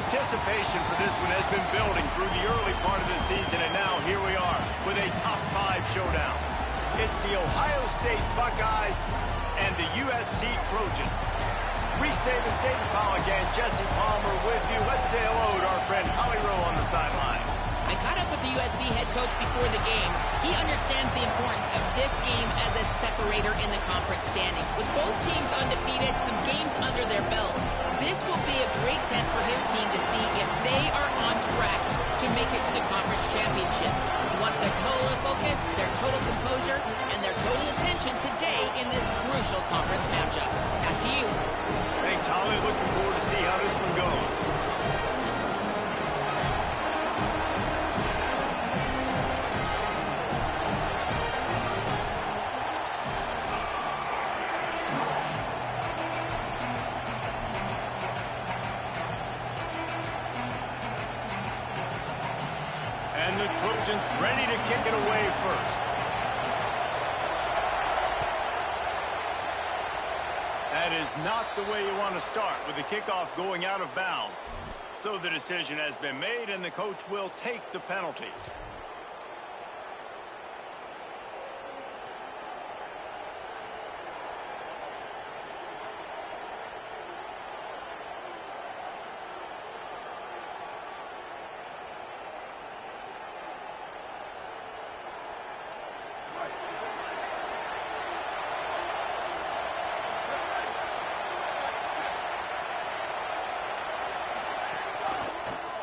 Anticipation for this one has been building through the early part of the season, and now here we are with a top 5 showdown. It's the Ohio State Buckeyes and the USC Trojans. Reese Davis, David Pollock, and Jesse Palmer with you. Let's say hello to our friend Holly Rowe on the sideline. I caught up with the USC head coach before the game. He understands the importance of this game as a separator in the conference standings. With both teams undefeated, some games under their belt, this will be a great test for his team to see if they are on track to make it to the conference championship. He wants their total focus, their total composure, and their total attention today in this crucial conference matchup. Back to you. Thanks, Holly. Looking forward to see how this one goes. And the Trojans ready to kick it away first. That is not the way you want to start with the kickoff going out of bounds. So the decision has been made, and the coach will take the penalty.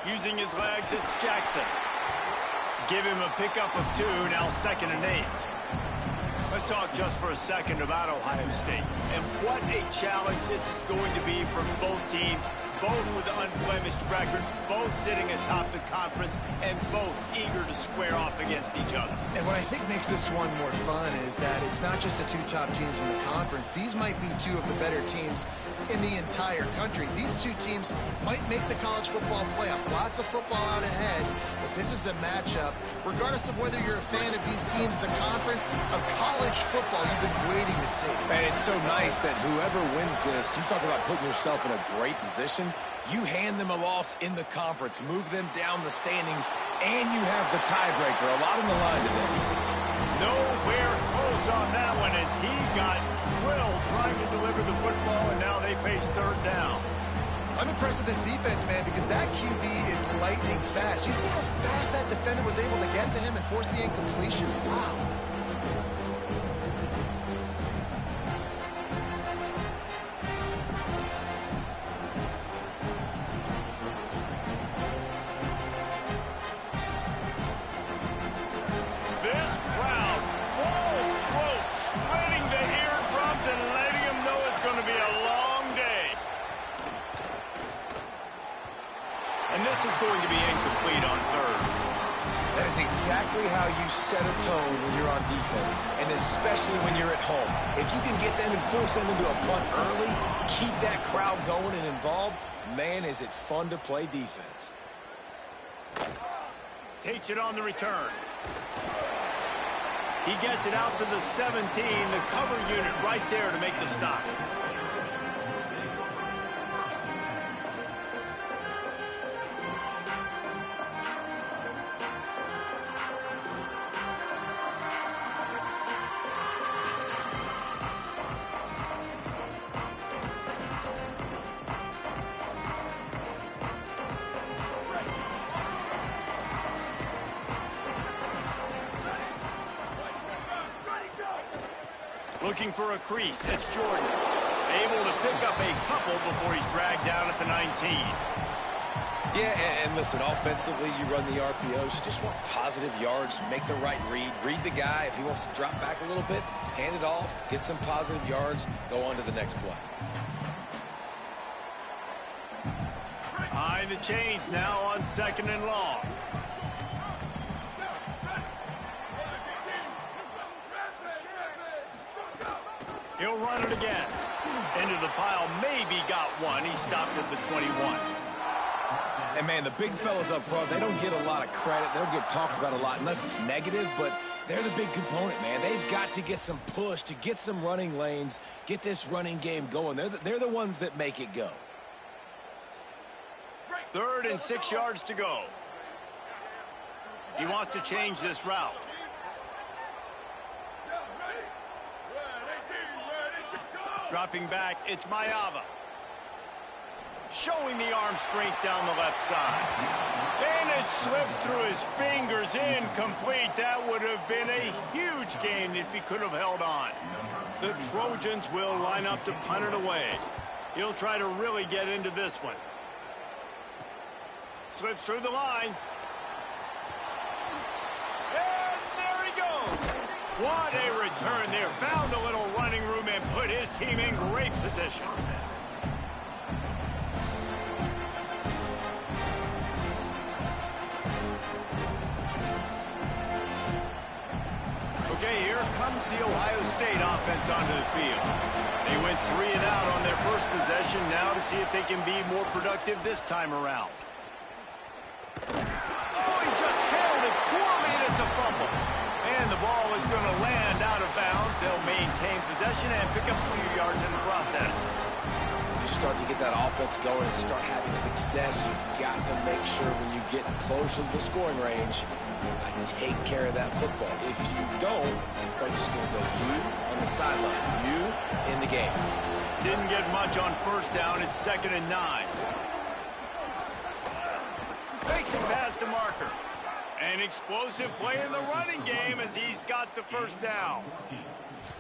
Using his legs, it's Jackson. Give him a pickup of 2, now 2nd and 8. Let's talk just for a second about Ohio State. And what a challenge this is going to be for both teams, both with unblemished records, both sitting atop the conference, and both eager to square off against each other. And what I think makes this one more fun is that it's not just the 2 top teams in the conference. These might be 2 of the better teams in the entire country. These 2 teams might make the college football playoff. Lots of football out ahead, but this is a matchup, regardless of whether you're a fan of these teams, the conference of college football you've been waiting to see. And it's so nice that whoever wins this, you talk about putting yourself in a great position, you hand them a loss in the conference, move them down the standings, and you have the tiebreaker. A lot on the line today. Nowhere close on that one as he got drilled trying to deliver the football, and now they face 3rd down. I'm impressed with this defense, man, because that QB is lightning fast. You see how fast that defender was able to get to him and force the incompletion? Wow. And this is going to be incomplete on 3rd. That is exactly how you set a tone when you're on defense, and especially when you're at home. If you can get them and force them into a punt early, keep that crowd going and involved, man, is it fun to play defense. Takes it on the return. He gets it out to the 17, the cover unit right there to make the stop. Looking for a crease, it's Jordan. Able to pick up a couple before he's dragged down at the 19. Yeah, and listen, offensively, you run the RPOs. You just want positive yards, make the right read. Read the guy. If he wants to drop back a little bit, hand it off, get some positive yards, go on to the next play. Behind the chains now on 2nd and long. He'll run it again. Into the pile, maybe got one. He stopped at the 21. And, man, the big fellas up front, they don't get a lot of credit. They don't get talked about a lot unless it's negative, but they're the big component, man. They've got to get some push, to get some running lanes, get this running game going. They're the ones that make it go. Third and 6 yards to go. He wants to change this route. Dropping back, it's Mayava. Showing the arm strength down the left side. And it slips through his fingers, incomplete. That would have been a huge gain if he could have held on. The Trojans will line up to punt it away. He'll try to really get into this one. Slips through the line. And there he goes. What a return there. Found a little running room and put his team in great position. Okay, here comes the Ohio State offense onto the field. They went 3 and out on their first possession. Now to see if they can be more productive this time around. Oh, he just handled it poorly, and it's a fumble. And the ball is going to land out of bounds. They'll maintain possession and pick up a few yards in the process. When you start to get that offense going and start having success, you've got to make sure when you get closer to the scoring range, I take care of that football. If you don't, coach is going to go you on the sideline, you in the game. Didn't get much on first down. It's 2nd and 9. Fakes him past the marker. An explosive play in the running game as he's got the first down.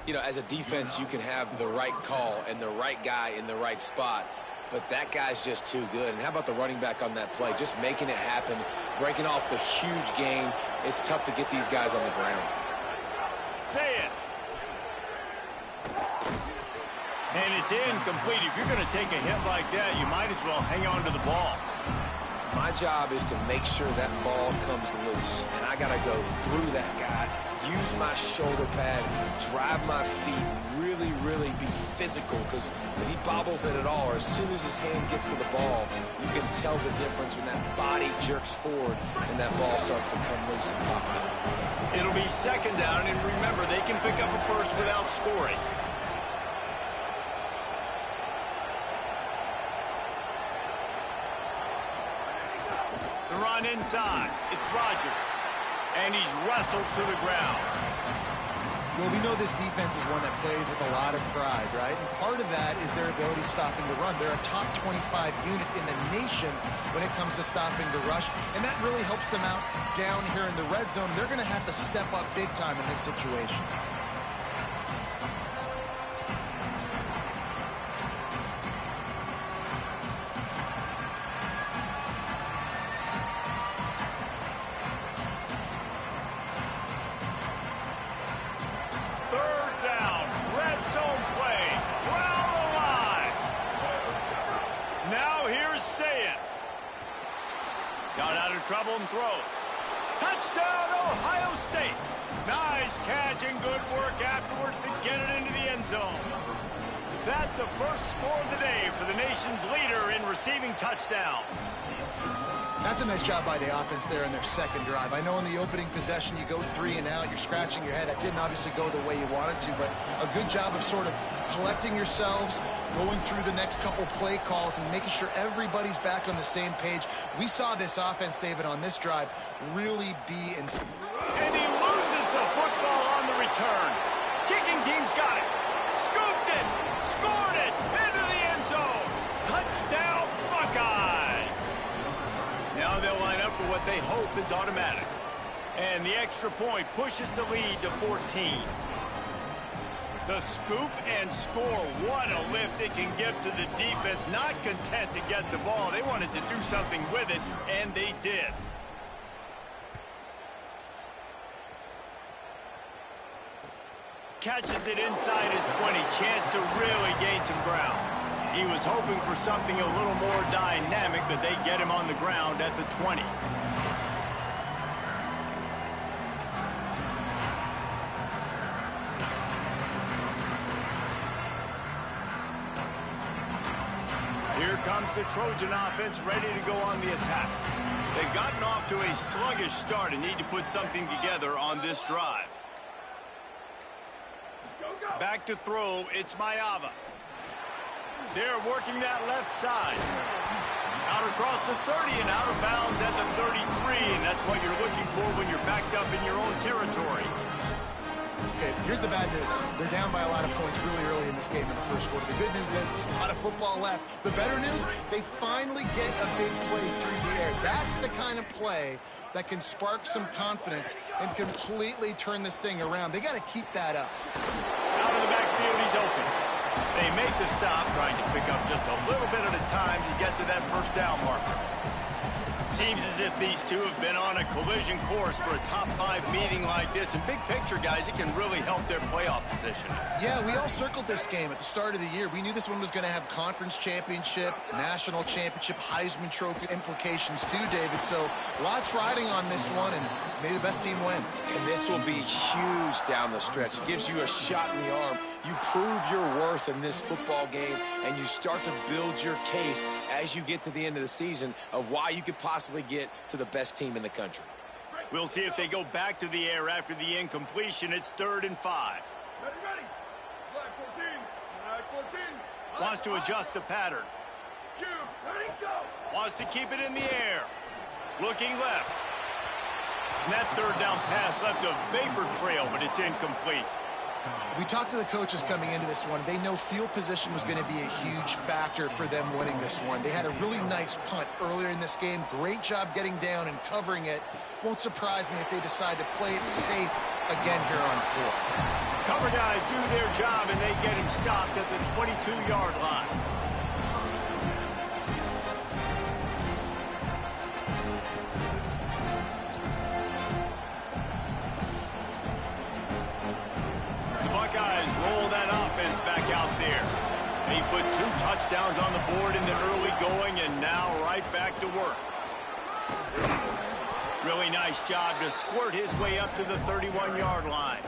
You know, as a defense, you can have the right call and the right guy in the right spot, but that guy's just too good. And how about the running back on that play? Just making it happen, breaking off the huge gain. It's tough to get these guys on the ground. Say it. And it's incomplete. If you're going to take a hit like that, you might as well hang on to the ball. My job is to make sure that ball comes loose, and I got to go through that guy, use my shoulder pad, drive my feet, really be physical, because if he bobbles it at all, or as soon as his hand gets to the ball, you can tell the difference when that body jerks forward and that ball starts to come loose and pop out. It'll be 2nd down, and remember, they can pick up a first without scoring. The run inside. It's Rodgers. And he's wrestled to the ground. Well, we know this defense is one that plays with a lot of pride, right? And part of that is their ability stopping the run. They're a top 25 unit in the nation when it comes to stopping the rush. And that really helps them out down here in the red zone. They're going to have to step up big time in this situation. Got out of trouble and throws. Touchdown, Ohio State. Nice catch and good work afterwards to get it into the end zone. That's the first score of the day for the nation's leader in receiving touchdowns. That's a nice job by the offense there in their second drive. I know in the opening possession you go 3 and out, you're scratching your head. That didn't obviously go the way you wanted to, but a good job of sort of collecting yourselves, going through the next couple play calls and making sure everybody's back on the same page. We saw this offense, David, on this drive really be in... And he loses the football on the return. Kicking team's got it. Scooped it. Scored it. Into the end zone. Touchdown, Buckeyes. Now they'll line up for what they hope is automatic. And the extra point pushes the lead to 14. The scoop and score. What a lift it can give to the defense. Not content to get the ball. They wanted to do something with it, and they did. Catches it inside his 20. Chance to really gain some ground. He was hoping for something a little more dynamic, but they get him on the ground at the 20. Here comes the Trojan offense ready to go on the attack. They've gotten off to a sluggish start and need to put something together on this drive. Back to throw, it's Mayava. They're working that left side. Outer across the 30 and out of bounds at the 33, and that's what you're looking for when you're backed up in your own territory. Okay, here's the bad news. They're down by a lot of points really early in this game in the first quarter. The good news is there's a lot of football left. The better news, they finally get a big play through the air. That's the kind of play that can spark some confidence and completely turn this thing around. They got to keep that up. Out of the backfield, he's open. They make the stop, trying to pick up just a little bit at a time to get to that first down marker. Seems as if these two have been on a collision course for a top-5 meeting like this. And big picture, guys, it can really help their playoff position. Yeah, we all circled this game at the start of the year. We knew this one was going to have conference championship, national championship, Heisman Trophy implications too, David. So lots riding on this one, and may the best team win. And this will be huge down the stretch. It gives you a shot in the arm. You prove your worth in this football game, and you start to build your case as you get to the end of the season of why you could possibly get to the best team in the country. We'll see if they go back to the air after the incompletion. It's 3rd and 5. Ready. Flag 14. Flag 14. Wants to adjust the pattern. Cue. Ready, go. Wants to keep it in the air. Looking left. And that 3rd down pass left a vapor trail, but it's incomplete. We talked to the coaches coming into this one. They know field position was going to be a huge factor for them winning this one. They had a really nice punt earlier in this game. Great job getting down and covering it. Won't surprise me if they decide to play it safe again here on 4th. Cover guys do their job, and they get him stopped at the 22-yard line. He put 2 touchdowns on the board in the early going, and now right back to work. Really nice job to squirt his way up to the 31-yard line.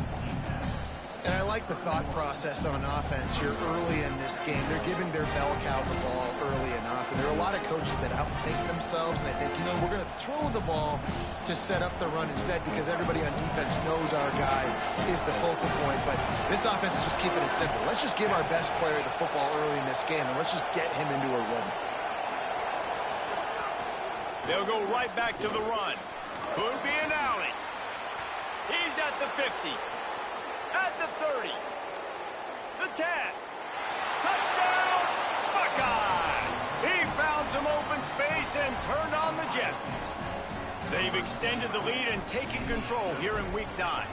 And I like the thought process on offense here early in this game. They're giving their bell cow the ball early enough. And there are a lot of coaches that outthink themselves, and they think, we're going to throw the ball to set up the run instead because everybody on defense knows our guy is the focal point. But this offense is just keeping it simple. Let's just give our best player the football early in this game, and let's just get him into a rhythm. They'll go right back to the run. Could be an alley. He's at the 50. At the 30. The 10. Touchdown, Buckeye! He found some open space and turned on the Jets. They've extended the lead and taken control here in Week 9.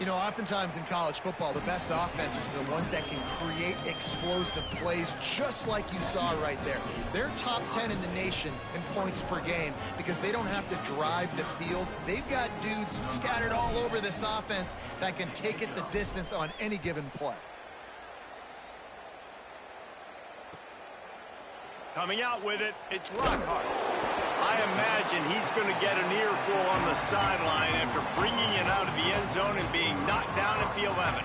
Oftentimes in college football, the best offenses are the ones that can create explosive plays just like you saw right there. They're top 10 in the nation in points per game because they don't have to drive the field. They've got dudes scattered all over this offense that can take it the distance on any given play. Coming out with it, it's Lockhart. I imagine he's going to get an earful on the sideline after bringing it out of the end zone and being knocked down at the 11.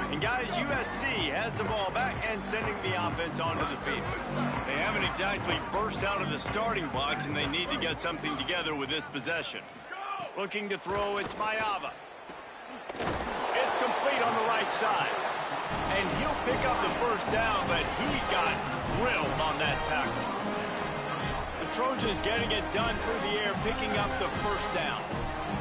And guys, USC has the ball back and sending the offense onto the field. They haven't exactly burst out of the starting blocks, and they need to get something together with this possession. Looking to throw, it's Mayava. It's complete on the right side. And he'll pick up the first down, but he got drilled on that tackle. The Trojans getting it done through the air, picking up the first down.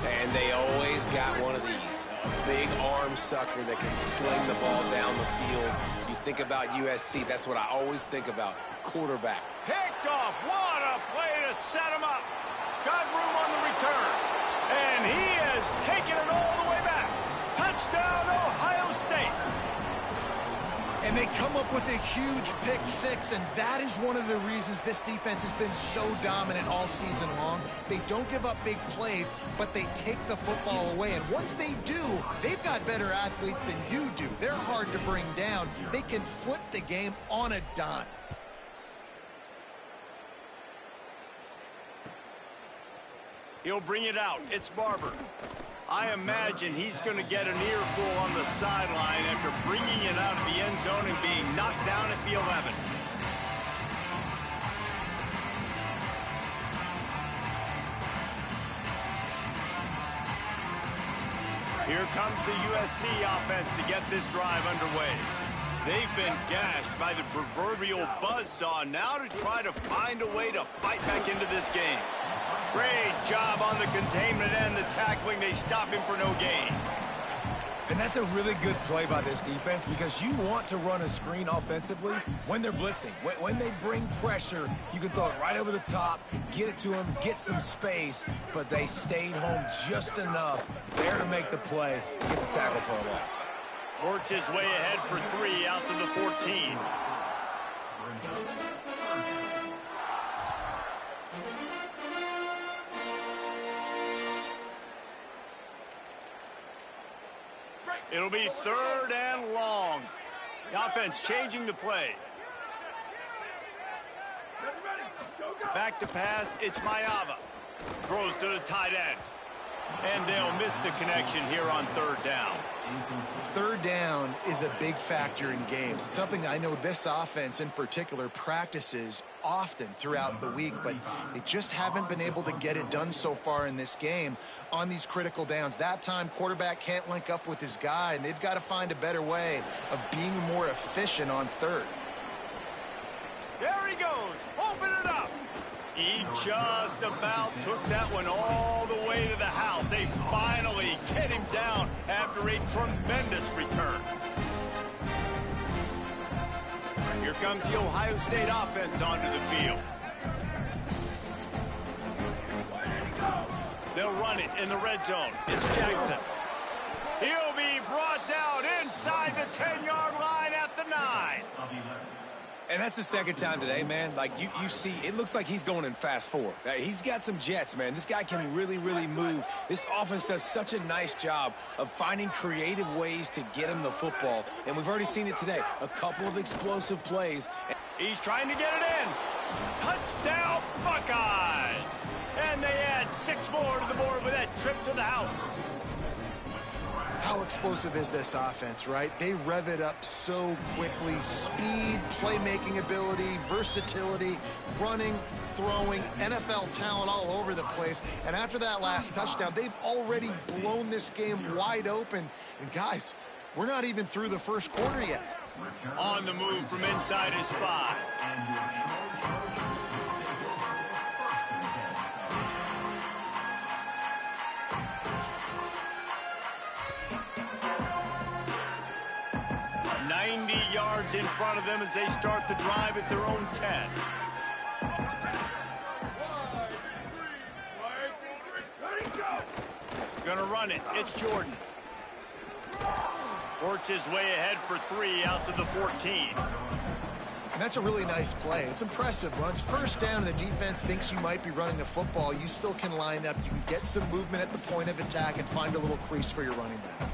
And they always got one of these, a big arm sucker that can sling the ball down the field. You think about USC, that's what I always think about, quarterback. Picked off, what a play to set him up. Got room on the return, and he has taken it all the way back. Touchdown, Ohio State. And they come up with a huge pick six, and that is one of the reasons this defense has been so dominant all season long. They don't give up big plays, but they take the football away. And once they do, they've got better athletes than you do. They're hard to bring down. They can flip the game on a dime. He'll bring it out. It's Barber. I imagine he's going to get an earful on the sideline after bringing it out of the end zone and being knocked down at the 11. Here comes the USC offense to get this drive underway. They've been gashed by the proverbial buzzsaw. Now to try to find a way to fight back into this game. Great job on the containment and the tackling. They stop him for no gain. And that's a really good play by this defense because you want to run a screen offensively when they're blitzing. When they bring pressure, you can throw it right over the top, get it to them, get some space, but they stayed home just enough there to make the play, get the tackle for a loss. Works his way ahead for 3 out to the 14. It'll be 3rd and long. The offense changing the play. Back to pass, it's Mayava. Throws to the tight end. And they'll miss the connection here on 3rd down. 3rd down is a big factor in games. It's something I know this offense in particular practices often throughout the week, but they just haven't been able to get it done so far in this game on these critical downs. That time, quarterback can't link up with his guy, and they've got to find a better way of being more efficient on 3rd. There he goes. Open it up. He just about took that one all the way to the house. They finally get him down after a tremendous return. Here comes the Ohio State offense onto the field. They'll run it in the red zone. It's Jackson. He'll be brought down inside the 10-yard line at the 9. And that's the second time today, man. Like, you see, it looks like he's going in fast forward. He's got some jets, man. This guy can really, really move. This offense does such a nice job of finding creative ways to get him the football. And we've already seen it today. A couple of explosive plays. He's trying to get it in. Touchdown, Buckeyes! And they add 6 more to the board with that trip to the house. How explosive is this offense, right? They rev it up so quickly. Speed, playmaking ability, versatility, running, throwing, NFL talent all over the place. And after that last touchdown, they've already blown this game wide open. And guys, we're not even through the first quarter yet. On the move from inside his 5. 90 yards in front of them as they start the drive at their own 10. Gonna run it. It's Jordan. Works his way ahead for 3 out to the 14. And that's a really nice play. It's impressive. Runs 1st down and the defense thinks you might be running the football. You still can line up. You can get some movement at the point of attack and find a little crease for your running back.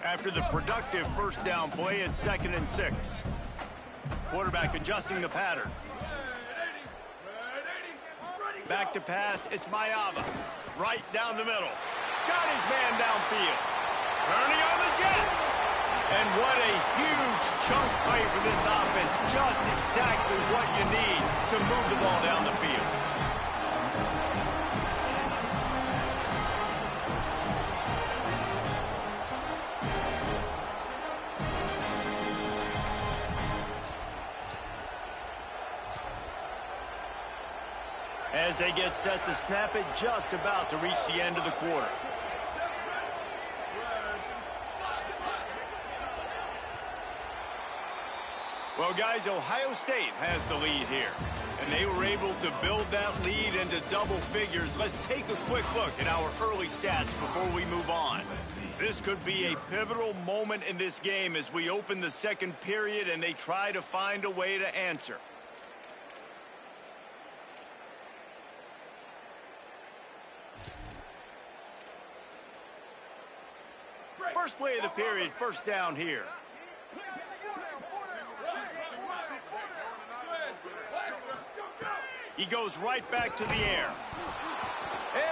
After the productive 1st down play, it's 2nd and 6. Quarterback adjusting the pattern. Back to pass, it's Mayava. Right down the middle. Got his man downfield. Turning on the Jets. And what a huge chunk play for this offense. Just exactly what you need to move the ball down the field. As they get set to snap it, just about to reach the end of the quarter. Well, guys, Ohio State has the lead here, and they were able to build that lead into double figures. Let's take a quick look at our early stats before we move on. This could be a pivotal moment in this game as we open the 2nd period and they try to find a way to answer. First play of the period, 1st down here. He goes right back to the air.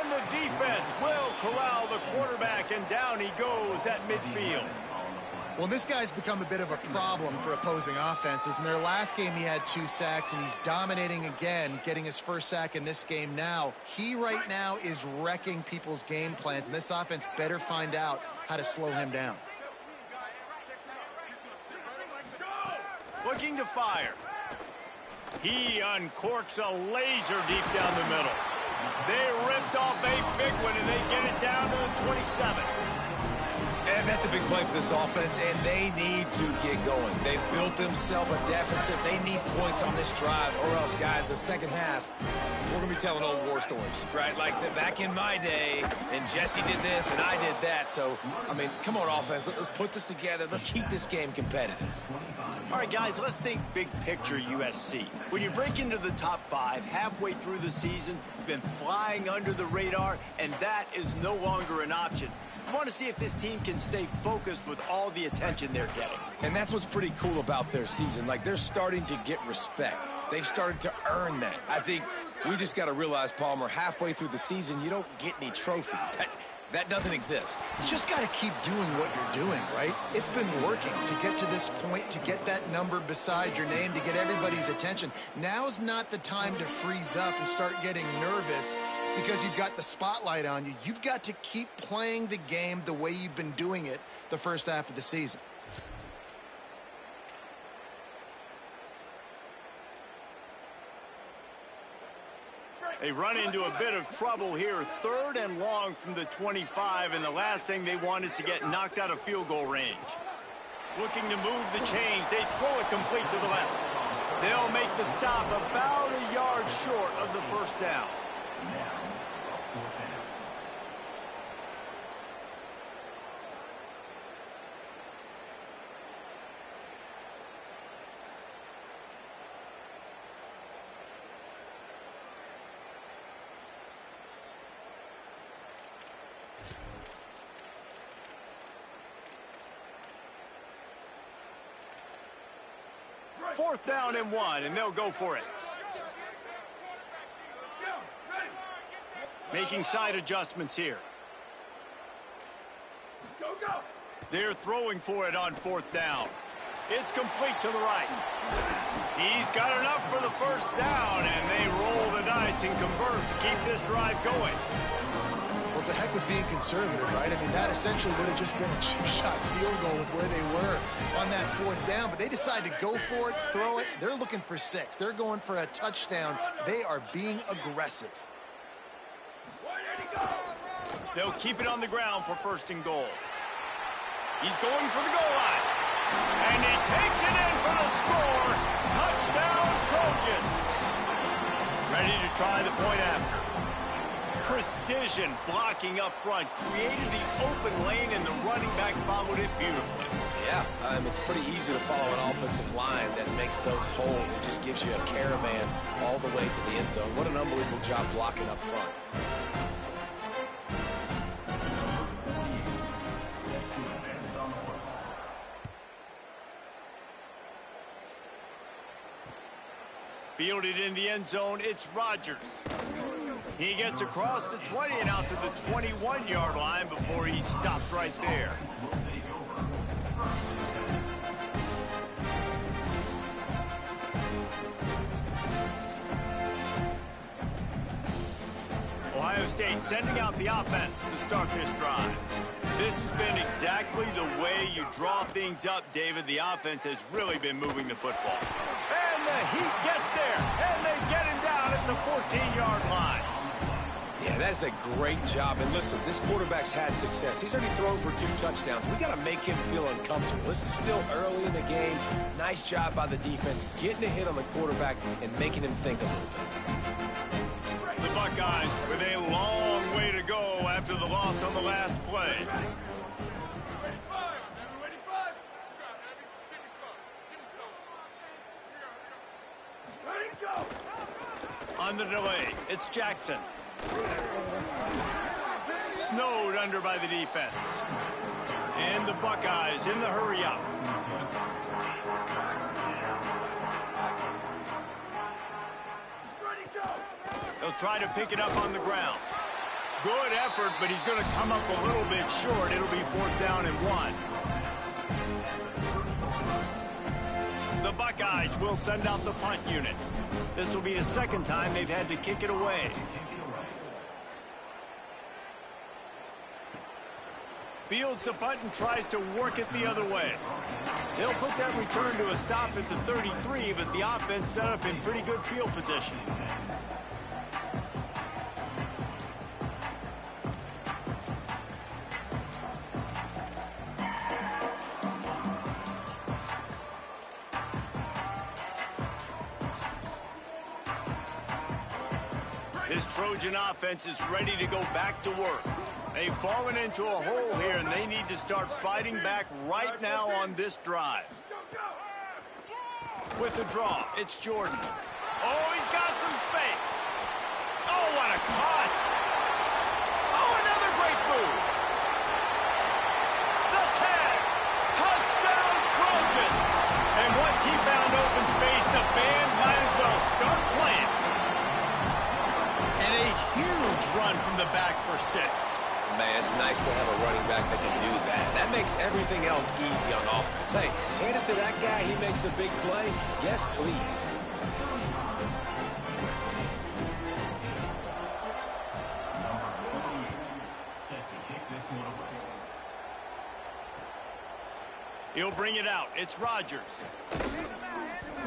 And the defense will corral the quarterback, and down he goes at midfield. Well, this guy's become a bit of a problem for opposing offenses. In their last game, he had 2 sacks, and he's dominating again, getting his first sack in this game now. He right now is wrecking people's game plans, and this offense better find out how to slow him down. Looking to fire. He uncorks a laser deep down the middle. They ripped off a big one, and they get it down to the 27. And that's a big play for this offense, and they need to get going. They've built themselves a deficit. They need points on this drive, or else, guys, the second half, we're going to be telling old war stories, right? Like back in my day, and Jesse did this, and I did that. So, I mean, come on, offense. Let's put this together. Let's keep this game competitive. All right, guys, let's think big picture USC. When you break into the top 5 halfway through the season, you've been flying under the radar, and that is no longer an option. You want to see if this team can stay focused with all the attention they're getting. And that's what's pretty cool about their season. Like, they're starting to get respect. They've started to earn that. I think we just got to realize, Palmer, halfway through the season, you don't get any trophies. That doesn't exist. You just got to keep doing what you're doing, right? It's been working to get to this point, to get that number beside your name, to get everybody's attention. Now's not the time to freeze up and start getting nervous because you've got the spotlight on you. You've got to keep playing the game the way you've been doing it the first half of the season. They run into a bit of trouble here. 3rd and long from the 25, and the last thing they want is to get knocked out of field goal range. Looking to move the chains. They throw it complete to the left. They'll make the stop about a yard short of the first down. Fourth down and 1, and they'll go for it. Making side adjustments here. They're throwing for it on 4th down. It's complete to the right. He's got enough for the first down, and they roll the dice and convert to keep this drive going. Well, it's a heck with being conservative, right? I mean, that essentially would have just been a cheap shot field goal with where they were on that 4th down, but they decide to go for it, throw it. They're looking for 6. They're going for a touchdown. They are being aggressive. They'll keep it on the ground for 1st and goal. He's going for the goal line. And he takes it in for the score. Touchdown, Trojans. Ready to try the point after. Precision blocking up front. Created the open lane, and the running back followed it beautifully. Yeah, it's pretty easy to follow an offensive line that makes those holes and just gives you a caravan all the way to the end zone. What an unbelievable job blocking up front. Fielded in the end zone, it's Rodgers. He gets across the 20 and out to the 21-yard line before he stopped right there. Ohio State sending out the offense to start this drive. This has been exactly the way you draw things up, David. The offense has really been moving the football. And the heat gets there, and they get him down at the 14-yard line. Yeah, that's a great job. And listen, this quarterback's had success. He's already thrown for 2 touchdowns. We got to make him feel uncomfortable. This is still early in the game. Nice job by the defense, getting a hit on the quarterback and making him think a little bit. The Buckeyes with a long way to go after the loss on the last play. On the delay, it's Jackson. Snowed under by the defense. And the Buckeyes in the hurry-up. Ready, go! He'll try to pick it up on the ground. Good effort, but he's going to come up a little bit short. It'll be 4th down and 1. The Buckeyes will send out the punt unit. This will be the second time they've had to kick it away. Fields the punt and tries to work it the other way. They'll put that return to a stop at the 33, but the offense set up in pretty good field position. This Trojan offense is ready to go back to work. They've fallen into a hole here, and they need to start fighting back right now on this drive. With the draw, it's Jordan. Oh, he's got some space. Oh, what a cut. Oh, another great move. The tag. Touchdown, Trojans. And once he found open space, the band might as well start playing. And a huge run from the back for 6. Man, it's nice to have a running back that can do that. That makes everything else easy on offense. Hey, hand it to that guy. He makes a big play. Yes, please. He'll bring it out. It's Rodgers.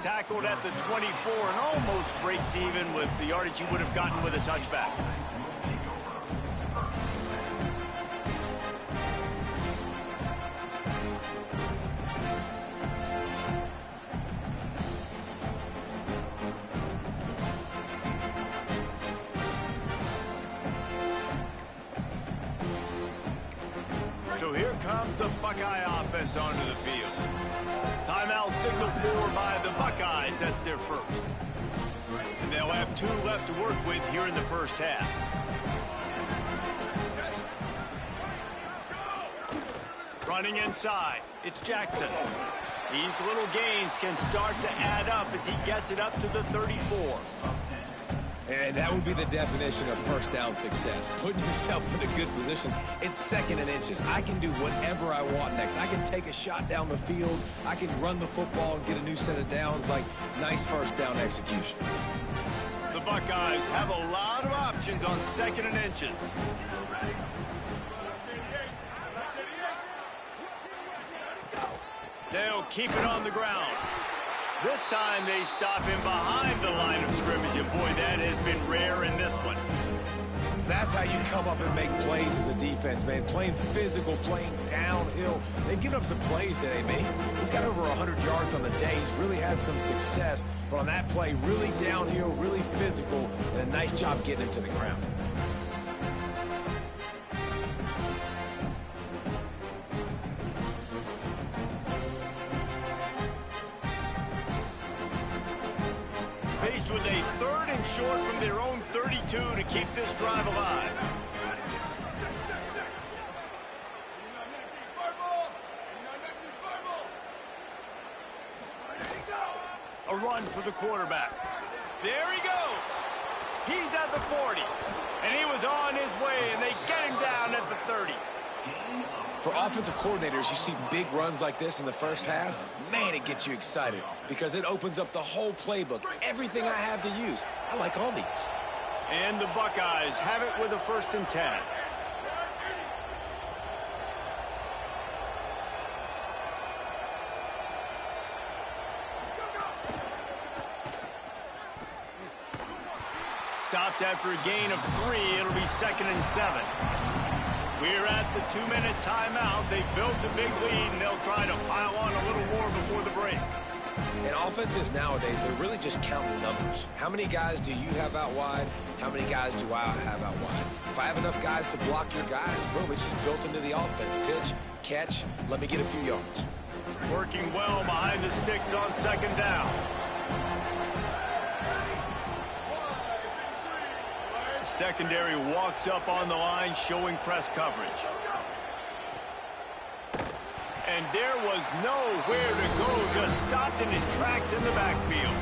Tackled at the 24 and almost breaks even with the yardage he would have gotten with a touchback. So here comes the Buckeye offense onto the field. Timeout signal for by the Buckeyes. That's their first. And they'll have 2 left to work with here in the first half. Running inside, it's Jackson. These little gains can start to add up as he gets it up to the 34. And that would be the definition of first down success. Putting yourself in a good position. It's 2nd and inches. I can do whatever I want next. I can take a shot down the field. I can run the football and get a new set of downs. Like, nice first down execution. The Buckeyes have a lot of options on 2nd and inches. They'll keep it on the ground. This time they stop him behind the line of scrimmage, and boy, that has been rare in this one. That's how you come up and make plays as a defense, man. Playing physical, playing downhill. They've given up some plays today, man. He's got over 100 yards on the day. He's really had some success. But on that play, really downhill, really physical, and a nice job getting him to the ground. Faced with a 3rd and short from their own 32 to keep this drive alive. A run for the quarterback. There he goes. He's at the 40. And he was on his way, and they get him down at the 30. For offensive coordinators, you see big runs like this in the first half, man, it gets you excited because it opens up the whole playbook, everything I have to use. I like all these. And the Buckeyes have it with a 1st and 10. Stopped after a gain of 3. It'll be 2nd and 7. We're at the 2-minute timeout. They've built a big lead, and they'll try to pile on a little more before the break. And offenses nowadays, they're really just counting numbers. How many guys do you have out wide? How many guys do I have out wide? If I have enough guys to block your guys, boom, it's just built into the offense. Pitch, catch, let me get a few yards. Working well behind the sticks on 2nd down. Secondary walks up on the line, showing press coverage. And there was nowhere to go, just stopped in his tracks in the backfield.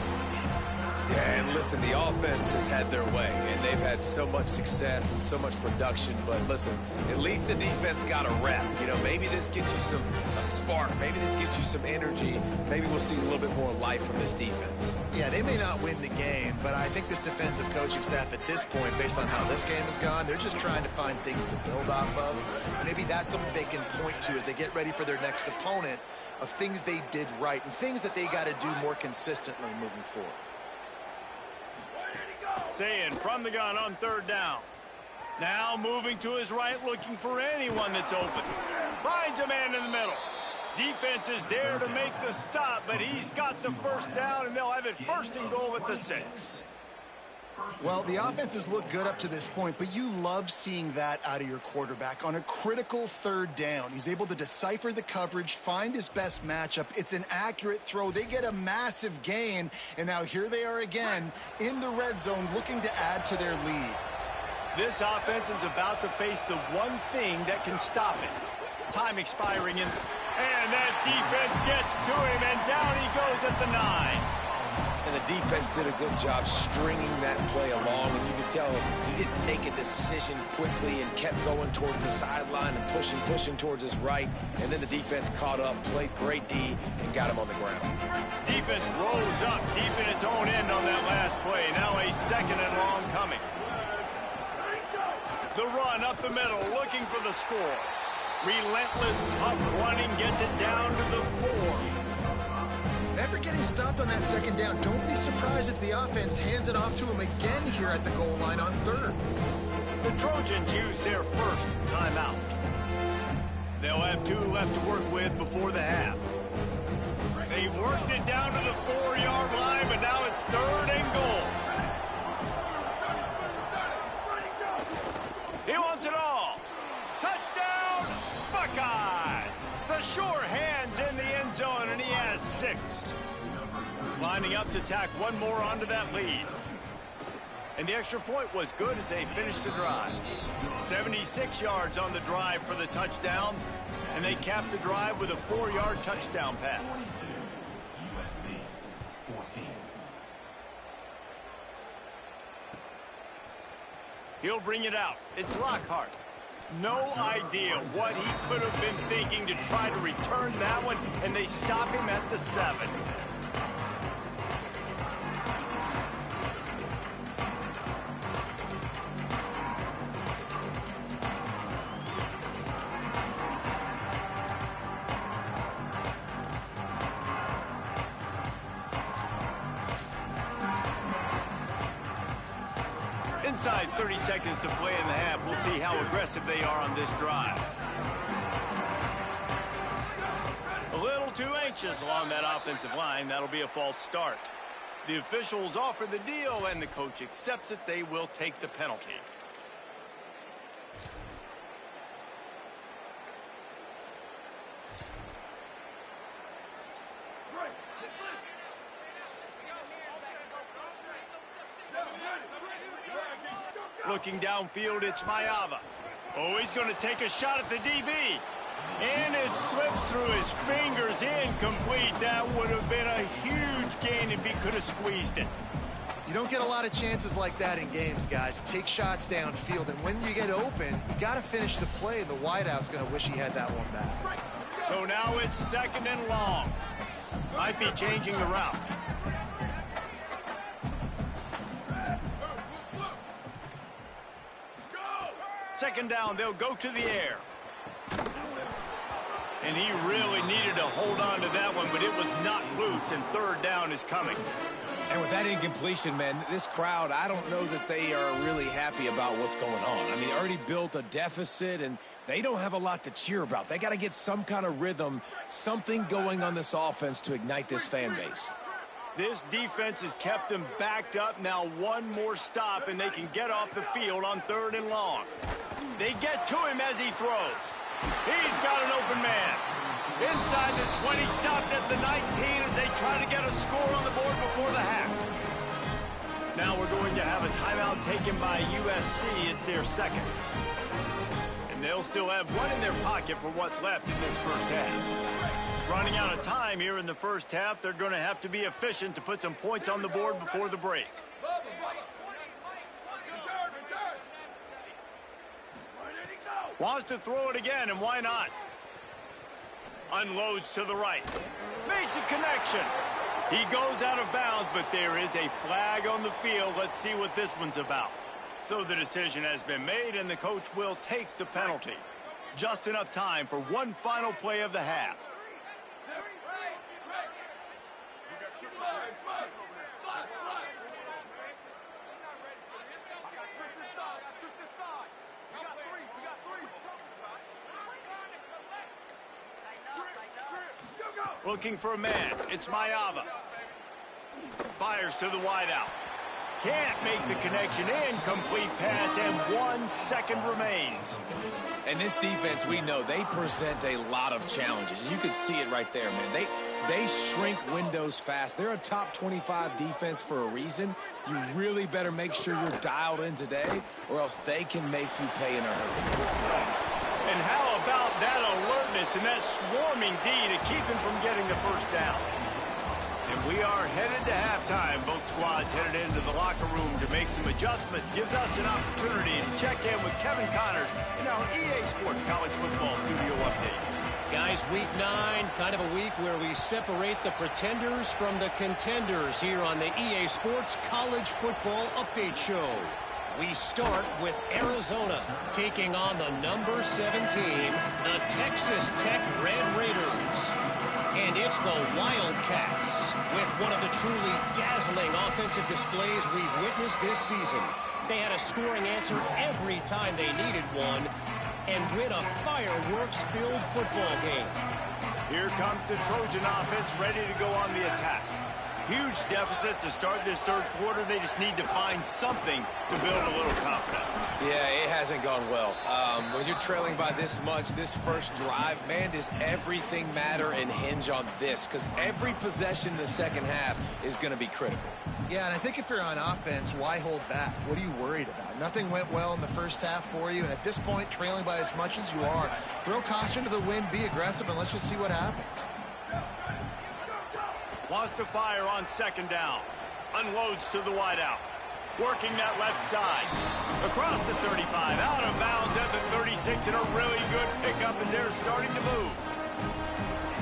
And listen, the offense has had their way, and they've had so much success and so much production. But listen, at least the defense got a rep. You know, maybe this gets you a spark. Maybe this gets you some energy. Maybe we'll see a little bit more life from this defense. Yeah, they may not win the game, but I think this defensive coaching staff at this point, based on how this game has gone, they're just trying to find things to build off of. And maybe that's something they can point to as they get ready for their next opponent, of things they did right and things that they got to do more consistently moving forward. Saying from the gun on third down. Now moving to his right, looking for anyone that's open. Finds a man in the middle. Defense is there to make the stop, but he's got the first down, and they'll have it first and goal at the 6. Well, the offense has looked good up to this point, but you love seeing that out of your quarterback. On a critical third down, he's able to decipher the coverage, find his best matchup. It's an accurate throw. They get a massive gain, and now here they are again in the red zone looking to add to their lead. This offense is about to face the one thing that can stop it. Time expiring, and that defense gets to him, and down he goes at the 9. And the defense did a good job stringing that play along, and you can tell he didn't make a decision quickly and kept going towards the sideline and pushing towards his right, and then the defense caught up, played great D, and got him on the ground. Defense rose up deep in its own end on that last play. Now a 2nd and long coming. The run up the middle, looking for the score. Relentless, tough running gets it down to the 4. After getting stopped on that 2nd down, don't be surprised if the offense hands it off to him again here at the goal line on 3rd. The Trojans use their first timeout. They'll have 2 left to work with before the half. They worked it down to the 4-yard line, but now it's 3rd and goal. He wants it all. Touchdown, Buckeye! The sure hand's in the end zone, and he has 6. Lining up to tack one more onto that lead. And the extra point was good as they finished the drive. 76 yards on the drive for the touchdown, and they capped the drive with a 4-yard touchdown pass. He'll bring it out. It's Lockhart. No idea what he could have been thinking to try to return that one, and they stop him at the 7. Inside 30 seconds to play in the half. We'll see how aggressive they are on this drive. A little too anxious along that offensive line. That'll be a false start. The officials offer the deal, and the coach accepts it. They will take the penalty. Looking downfield, it's Mayava. Oh, he's going to take a shot at the DB. And it slips through his fingers, incomplete. That would have been a huge gain if he could have squeezed it. You don't get a lot of chances like that in games, guys. Take shots downfield, and when you get open, you got to finish the play, and the wideout's going to wish he had that one back. So now it's 2nd and long. Might be changing the route. Second down, they'll go to the air. And he really needed to hold on to that one, but it was not loose, and 3rd down is coming. And with that incompletion, man, this crowd, I don't know that they are really happy about what's going on. I mean, they already built a deficit, and they don't have a lot to cheer about. They got to get some kind of rhythm, something going on this offense to ignite this fan base. This defense has kept them backed up. Now one more stop, and they can get off the field on 3rd and long. They get to him as he throws. He's got an open man. Inside the 20, stopped at the 19 as they try to get a score on the board before the half. Now we're going to have a timeout taken by USC. It's their 2nd. And they'll still have one in their pocket for what's left in this first half. Running out of time here in the first half. They're going to have to be efficient to put some points on the board before the break. Wants to throw it again, and why not? Unloads to the right. Makes a connection. He goes out of bounds, but there is a flag on the field. Let's see what this one's about. So the decision has been made, and the coach will take the penalty. Just enough time for one final play of the half. Looking for a man. It's Mayava. Fires to the wideout. Can't make the connection. Incomplete pass, and 1 second remains. And this defense, we know, they present a lot of challenges. You can see it right there, man. They shrink windows fast. They're a top 25 defense for a reason. You really better make sure you're dialed in today, or else they can make you pay in a hurry. And how about that alertness and that swarming D to keep him from getting the first down? And we are headed to halftime. Both squads headed into the locker room to make some adjustments. Gives us an opportunity to check in with Kevin Connors in our EA Sports College Football Studio Update. Guys, week 9, kind of a week where we separate the pretenders from the contenders here on the EA Sports College Football Update Show. We start with Arizona taking on the number 17, the Texas Tech Red Raiders. And it's the Wildcats with one of the truly dazzling offensive displays we've witnessed this season. They had a scoring answer every time they needed one and win a fireworks-filled football game. Here comes the Trojan offense ready to go on the attack. Huge deficit to start this third quarter. They just need to find something to build a little confidence. Yeah, it hasn't gone well. When you're trailing by this much, this first drive, man, does everything matter and hinge on this? Because every possession in the second half is going to be critical. Yeah, and I think if you're on offense, why hold back? What are you worried about? Nothing went well in the first half for you, and at this point, trailing by as much as you are, throw caution to the wind, be aggressive, and let's just see what happens. Wants to fire on second down. Unloads to the wideout. Working that left side. Across the 35. Out of bounds at the 36. And a really good pickup as they're starting to move.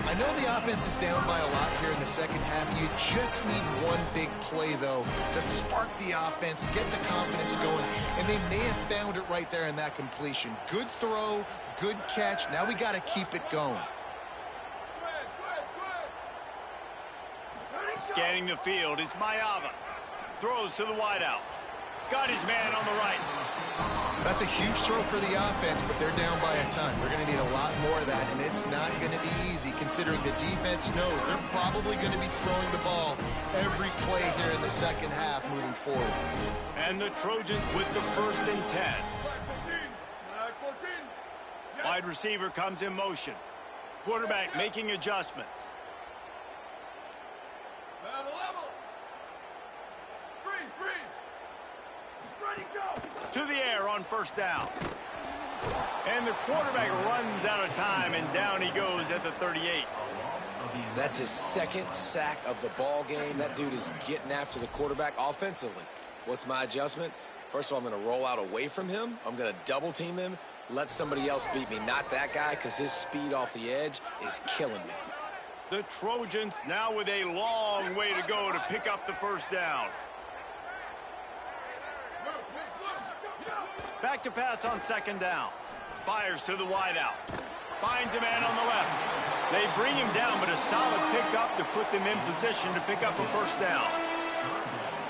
I know the offense is down by a lot here in the second half. You just need one big play, though, to spark the offense, get the confidence going. And they may have found it right there in that completion. Good throw, good catch. Now we got to keep it going. Scanning the field, it's Mayava. Throws to the wideout. Got his man on the right. That's a huge throw for the offense, but they're down by a ton. We're going to need a lot more of that, and it's not going to be easy considering the defense knows they're probably going to be throwing the ball every play here in the second half moving forward. And the Trojans with the 1st and 10. Wide receiver comes in motion. Quarterback making adjustments. To the air on first down. And the quarterback runs out of time, and down he goes at the 38. That's his 2nd sack of the ball game. That dude is getting after the quarterback offensively. What's my adjustment? First of all, I'm going to roll out away from him. I'm going to double team him, let somebody else beat me. Not that guy, because his speed off the edge is killing me. The Trojans now with a long way to go to pick up the first down. Back to pass on second down. Fires to the wideout. Finds a man on the left. They bring him down, but a solid pickup to put them in position to pick up a first down.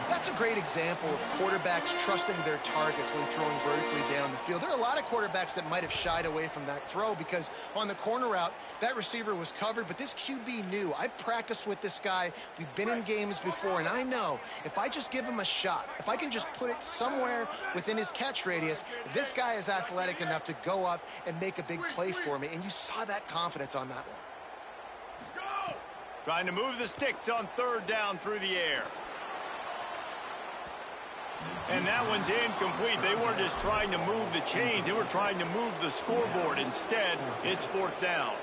That's a great example of quarterbacks trusting their targets when throwing vertically down the field. There are a lot of quarterbacks that might have shied away from that throw because on the corner route, that receiver was covered, but this QB knew. I've practiced with this guy. We've been in games before, and I know if I just give him a shot, if I can just put it somewhere within his catch radius, this guy is athletic enough to go up and make a big play for me, and you saw that confidence on that one. Trying to move the sticks on third down through the air. And that one's incomplete. They weren't just trying to move the chains. They were trying to move the scoreboard. Instead, it's fourth down.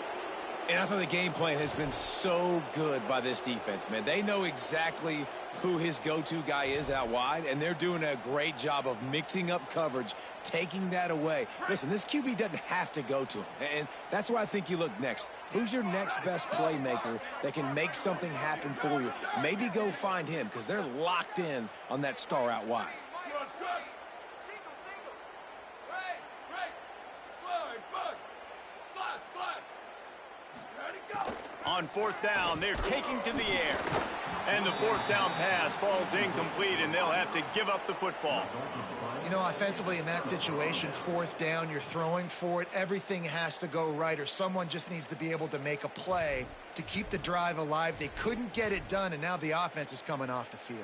And I thought the game plan has been so good by this defense, man. They know exactly who his go-to guy is out wide, and they're doing a great job of mixing up coverage, taking that away. Listen, this QB doesn't have to go to him, and that's where I think you look next. Who's your next best playmaker that can make something happen for you? Maybe go find him, because they're locked in on that star out wide. On fourth down, they're taking to the air. And the fourth down pass falls incomplete, and they'll have to give up the football. You know, offensively in that situation, fourth down, you're throwing for it. Everything has to go right, or someone just needs to be able to make a play to keep the drive alive. They couldn't get it done, and now the offense is coming off the field.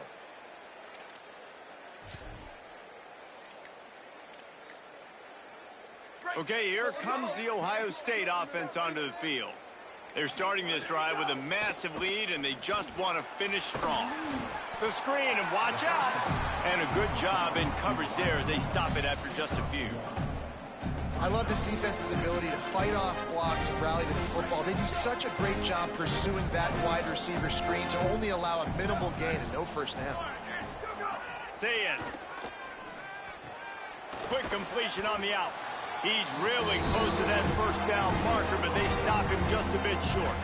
Okay, here comes the Ohio State offense onto the field. They're starting this drive with a massive lead, and they just want to finish strong. The screen, and watch out! And a good job in coverage there as they stop it after just a few. I love this defense's ability to fight off blocks and rally to the football. They do such a great job pursuing that wide receiver screen to only allow a minimal gain and no first down. Say it. Quick completion on the out. He's really close to that first down marker, but they stop him just a bit short.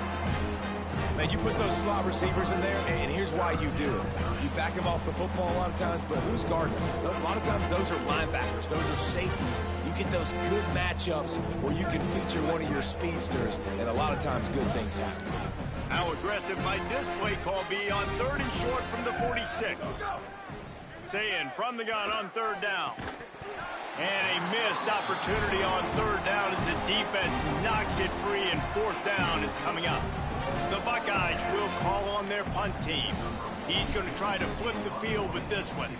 Man, you put those slot receivers in there, and here's why you do it. You back them off the football a lot of times, but who's guarding them? A lot of times those are linebackers. Those are safeties. You get those good matchups where you can feature one of your speedsters, and a lot of times good things happen. How aggressive might this play call be on third and short from the 46? Saying from the gun on third down. And a missed opportunity on third down as the defense knocks it free, and fourth down is coming up. The Buckeyes will call on their punt team. He's going to try to flip the field with this one.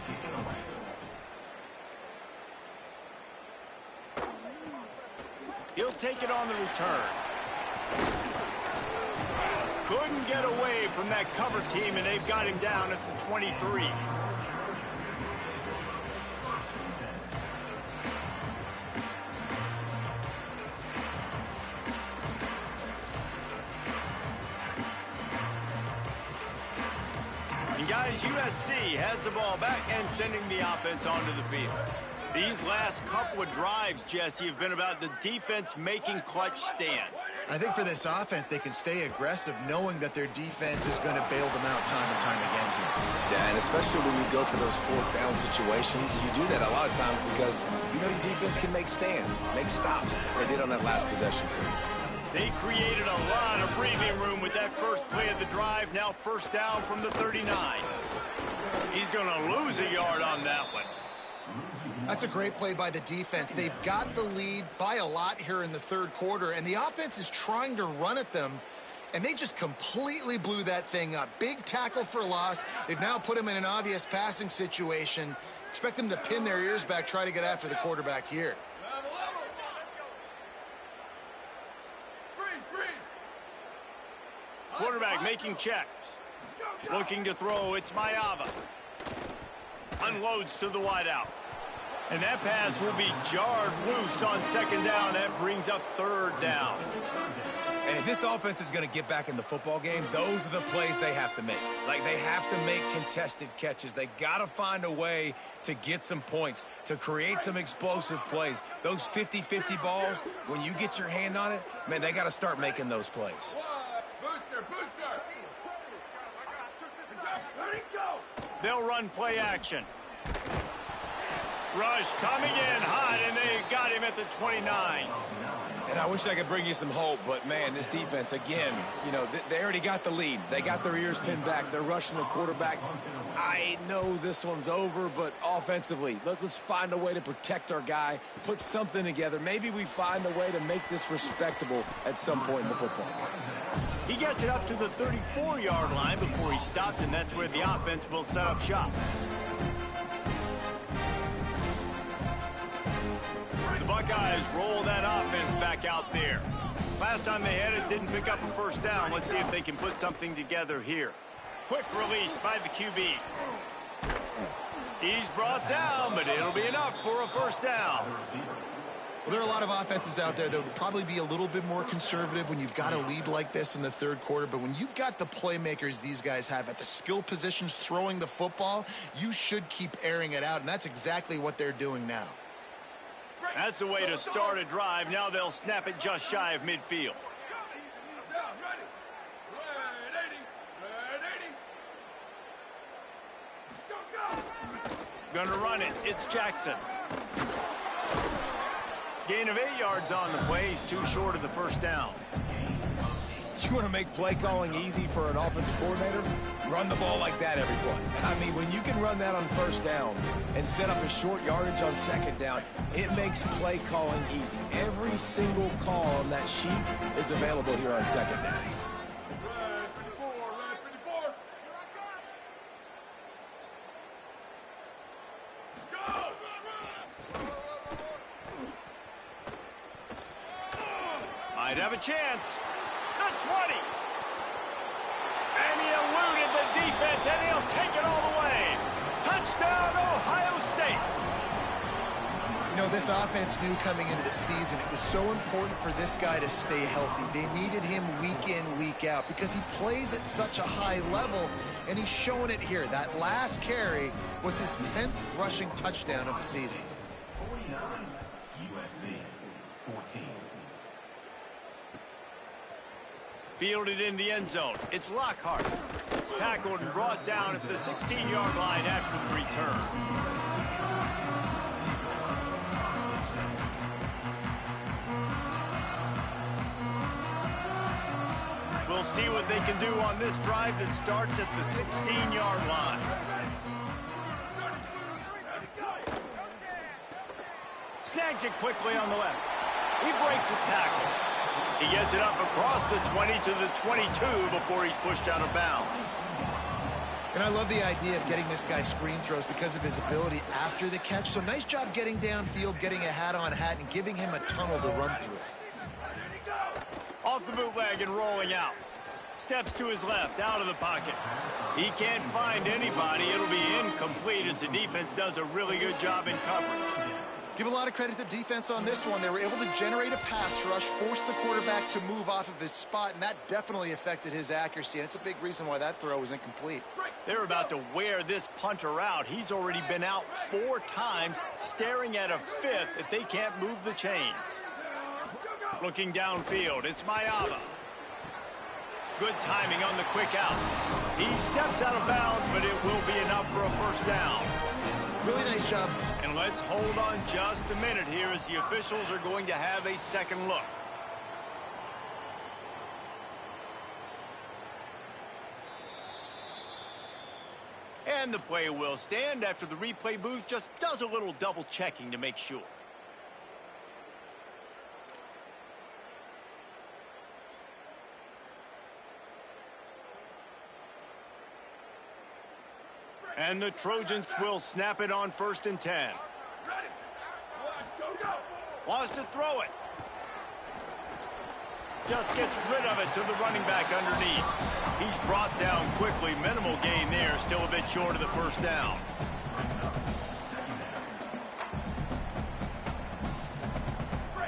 He'll take it on the return. Couldn't get away from that cover team, and they've got him down at the 23. And guys, USC has the ball back and sending the offense onto the field. These last couple of drives, Jesse, have been about the defense making clutch stand. I think for this offense, they can stay aggressive knowing that their defense is going to bail them out time and time again here. Yeah, and especially when you go for those fourth down situations, you do that a lot of times because you know your defense can make stands, make stops. They did on that last possession for you. They created a lot of breathing room with that first play of the drive. Now first down from the 39. He's going to lose a yard on that one. That's a great play by the defense. They've got the lead by a lot here in the third quarter, and the offense is trying to run at them, and they just completely blew that thing up. Big tackle for loss. They've now put them in an obvious passing situation. Expect them to pin their ears back, try to get after the quarterback here. Quarterback making checks. Looking to throw, it's Mayava. Unloads to the wideout. And that pass will be jarred loose on second down. That brings up third down. And if this offense is going to get back in the football game, those are the plays they have to make. Like, they have to make contested catches. They got to find a way to get some points, to create some explosive plays. Those 50-50 balls, when you get your hand on it, man, they got to start making those plays. Booster! Let it go! They'll run play action. Rush coming in hot, and they got him at the 29. And I wish I could bring you some hope, but, man, this defense, again, you know, they already got the lead. They got their ears pinned back. They're rushing the quarterback. I know this one's over, but offensively, let's find a way to protect our guy, put something together. Maybe we find a way to make this respectable at some point in the football game. He gets it up to the 34-yard line before he stopped, and that's where the offense will set up shop. The Buckeyes roll that offense back out there. Last time they had it, didn't pick up a first down. Let's see if they can put something together here. Quick release by the QB. He's brought down, but it'll be enough for a first down. Well, there are a lot of offenses out there that would probably be a little bit more conservative when you've got a lead like this in the third quarter. But when you've got the playmakers these guys have at the skill positions throwing the football, you should keep airing it out. And that's exactly what they're doing now. That's the way to start a drive. Now they'll snap it just shy of midfield. Gonna run it. It's Jackson. Gain of 8 yards on the play. He's too short of the first down. You want to make play calling easy for an offensive coordinator? Run the ball like that every play. I mean, when you can run that on first down and set up a short yardage on second down, it makes play calling easy. Every single call on that sheet is available here on second down. Might have a chance. The 20. And he eluded the defense, and he'll take it all the way. Touchdown, Ohio State. You know, this offense knew coming into the season it was so important for this guy to stay healthy. They needed him week in, week out because he plays at such a high level, and he's showing it here. That last carry was his 10th rushing touchdown of the season. 49, USC 14. Fielded in the end zone. It's Lockhart. Tackled and brought down at the 16-yard line after the return. We'll see what they can do on this drive that starts at the 16-yard line. Snags it quickly on the left. He breaks a tackle. He gets it up across the 20 to the 22 before he's pushed out of bounds. And I love the idea of getting this guy screen throws because of his ability after the catch. So nice job getting downfield, getting a hat-on-hat, and giving him a tunnel to run through. Off the bootleg and rolling out. Steps to his left, out of the pocket. He can't find anybody. It'll be incomplete as the defense does a really good job in coverage. Give a lot of credit to defense on this one. They were able to generate a pass rush, force the quarterback to move off of his spot, and that definitely affected his accuracy. And it's a big reason why that throw was incomplete. They're about to wear this punter out. He's already been out 4 times, staring at a 5th if they can't move the chains. Looking downfield, it's Mayava. Good timing on the quick out. He steps out of bounds, but it will be enough for a first down. Really nice job. And let's hold on just a minute here as the officials are going to have a second look. And the play will stand after the replay booth just does a little double checking to make sure. And the Trojans will snap it on 1st and 10. Wants to throw it. Just gets rid of it to the running back underneath. He's brought down quickly. Minimal gain there. Still a bit short of the first down.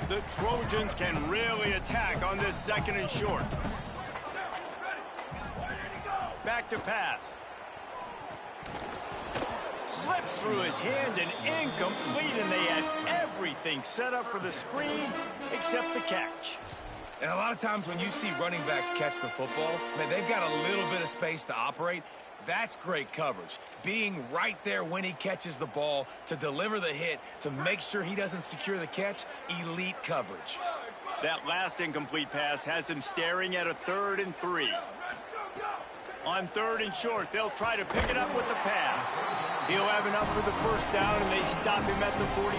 The Trojans can really attack on this 2nd and short. Back to pass. Slips through his hands and incomplete, and they had everything set up for the screen except the catch. And a lot of times when you see running backs catch the football, man, they've got a little bit of space to operate. That's great coverage. Being right there when he catches the ball to deliver the hit, to make sure he doesn't secure the catch, elite coverage. That last incomplete pass has him staring at a 3rd and 3. On 3rd and short, they'll try to pick it up with the pass. He'll have enough for the first down, and they stop him at the 45.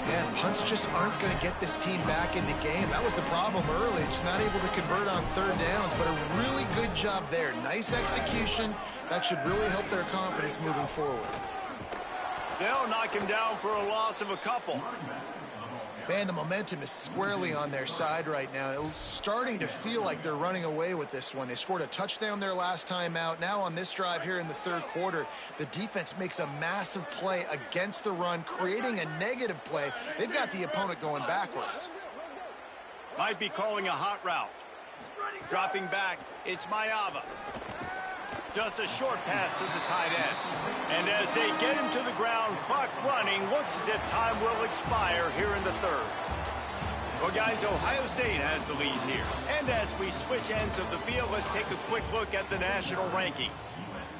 Yeah, punts just aren't going to get this team back in the game. That was the problem early, just not able to convert on 3rd downs, but a really good job there. Nice execution. That should really help their confidence moving forward. They'll knock him down for a loss of a couple. Man, the momentum is squarely on their side right now. It's starting to feel like they're running away with this one. They scored a touchdown their last time out. Now on this drive here in the third quarter, the defense makes a massive play against the run, creating a negative play. They've got the opponent going backwards. Might be calling a hot route. Dropping back, it's Mayava. Just a short pass to the tight end. And as they get him to the ground, clock running, looks as if time will expire here in the third. Well, guys, Ohio State has the lead here. And as we switch ends of the field, let's take a quick look at the national rankings.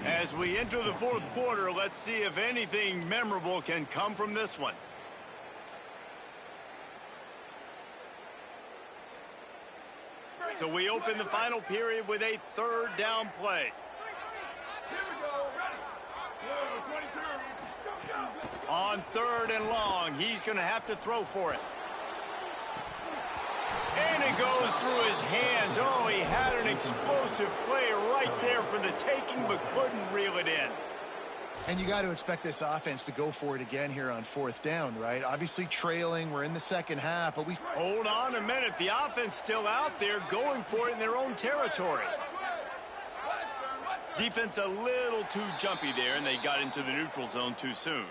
As we enter the fourth quarter, let's see if anything memorable can come from this one. So we open the final period with a third down play. Here we go. Ready. 22. Go. On third and long, he's going to have to throw for it. And it goes through his hands. Oh, he had an explosive play right there for the taking, but couldn't reel it in. And you got to expect this offense to go for it again here on fourth down, right? Obviously trailing. We're in the second half, but we... Hold on a minute. The offense still out there going for it in their own territory. Defense a little too jumpy there, and they got into the neutral zone too soon.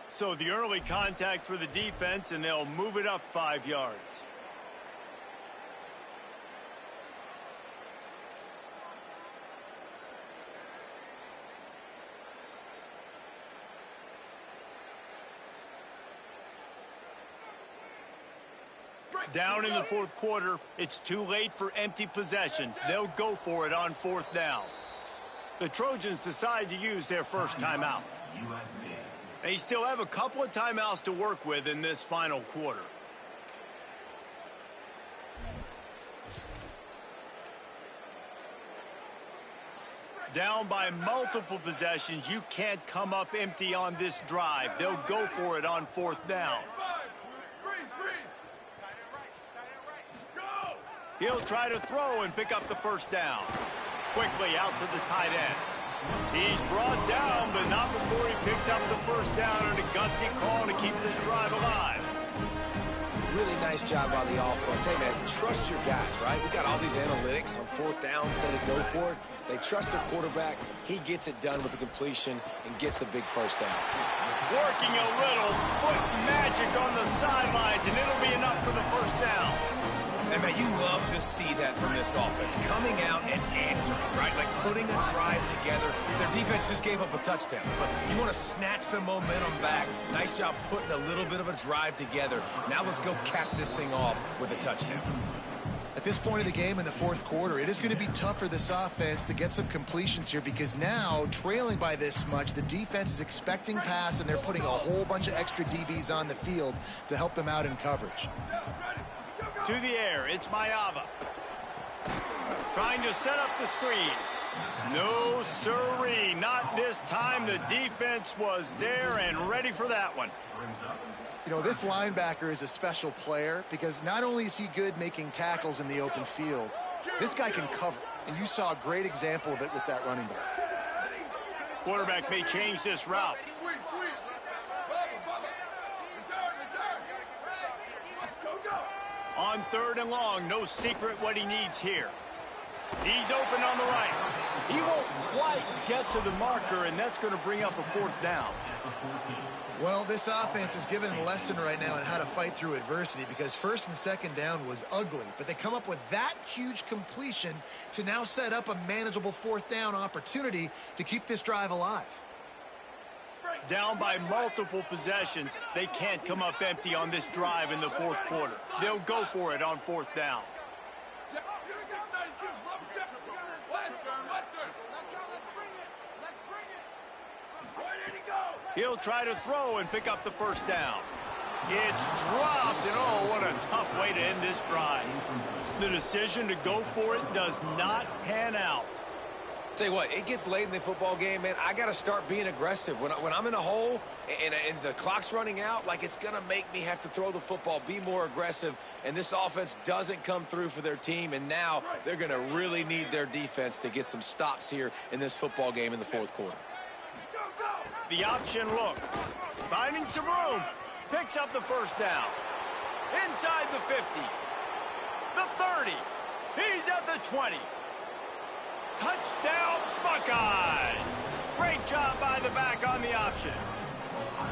So the early contact for the defense, and they'll move it up 5 yards. Down in the fourth quarter, it's too late for empty possessions. They'll go for it on fourth down. The Trojans decide to use their first timeout. They still have a couple of timeouts to work with in this final quarter. Down by multiple possessions, you can't come up empty on this drive. They'll go for it on fourth down. He'll try to throw and pick up the first down. Quickly out to the tight end. He's brought down, but not before he picks up the first down and a gutsy call to keep this drive alive. Really nice job by the offense. Hey, man, trust your guys, right? We got all these analytics on fourth down, set it, go for it. They trust their quarterback. He gets it done with the completion and gets the big first down. Working a little foot magic on the sidelines, and it'll be enough for the first down. And, man, you love to see that from this offense. Coming out and answering, right? Like putting a drive together. Their defense just gave up a touchdown. But you want to snatch the momentum back. Nice job putting a little bit of a drive together. Now let's go cap this thing off with a touchdown. At this point of the game in the fourth quarter, it is going to be tough for this offense to get some completions here because now, trailing by this much, the defense is expecting pass, and they're putting a whole bunch of extra DBs on the field to help them out in coverage. To the air, it's Mayava. Trying to set up the screen. No sirree, not this time. The defense was there and ready for that one. You know, this linebacker is a special player because not only is he good making tackles in the open field, this guy can cover. And you saw a great example of it with that running back. Quarterback may change this route. Sweet. Go. On third and long, no secret what he needs here. He's open on the right. He won't quite get to the marker, and that's going to bring up a fourth down. Well, this offense is giving a lesson right now on how to fight through adversity because first and second down was ugly, but they come up with that huge completion to now set up a manageable fourth down opportunity to keep this drive alive. Down by multiple possessions, they can't come up empty on this drive in the fourth quarter. They'll go for it on fourth down. He'll try to throw and pick up the first down. It's dropped, and oh, what a tough way to end this drive. The decision to go for it does not pan out. Tell you what, it gets late in the football game, man. I got to start being aggressive. When I'm in a hole and the clock's running out, like it's going to make me have to throw the football, be more aggressive, and this offense doesn't come through for their team, and now they're going to really need their defense to get some stops here in this football game in the fourth quarter. The option look. Finding some room. Picks up the first down. Inside the 50. The 30. He's at the 20. Touchdown, Buckeyes! Great job by the back on the option.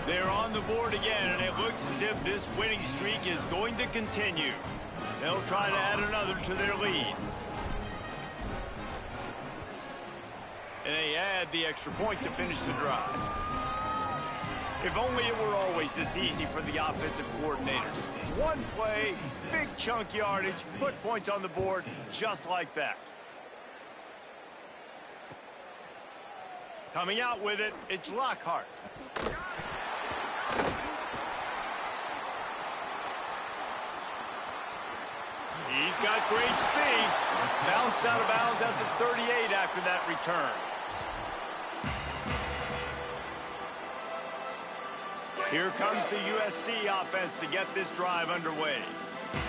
They're on the board again, and it looks as if this winning streak is going to continue. They'll try to add another to their lead. And they add the extra point to finish the drive. If only it were always this easy for the offensive coordinators. One play, big chunk yardage, put points on the board just like that. Coming out with it, it's Lockhart. He's got great speed. Bounced out of bounds at the 38 after that return. Here comes the USC offense to get this drive underway.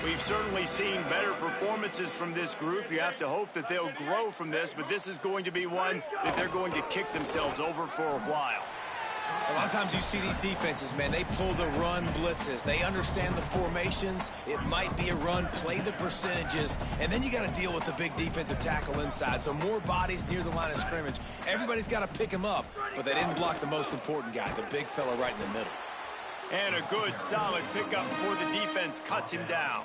We've certainly seen better performances from this group. You have to hope that they'll grow from this, but this is going to be one that they're going to kick themselves over for a while. A lot of times you see these defenses, man, they pull the run blitzes. They understand the formations. It might be a run, play the percentages, and then you got to deal with the big defensive tackle inside. So more bodies near the line of scrimmage. Everybody's got to pick him up, but they didn't block the most important guy, the big fella right in the middle. And a good, solid pickup before the defense cuts him down.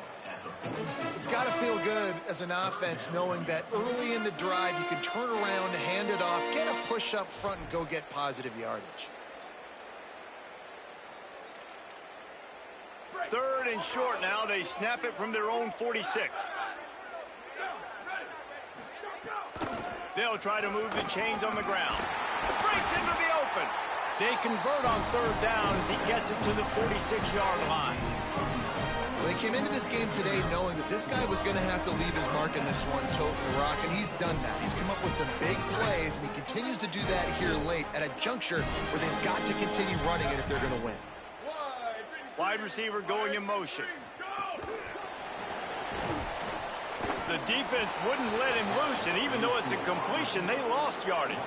It's got to feel good as an offense knowing that early in the drive you can turn around, hand it off, get a push up front, and go get positive yardage. Third and short now. They snap it from their own 46. They'll try to move the chains on the ground. Breaks into the open. They convert on third down as he gets it to the 46-yard line. Well, they came into this game today knowing that this guy was going to have to leave his mark in this one, toting the rock, and he's done that. He's come up with some big plays, and he continues to do that here late at a juncture where they've got to continue running it if they're going to win. Wide receiver going in motion. The defense wouldn't let him loose, and even though it's a completion, they lost yardage.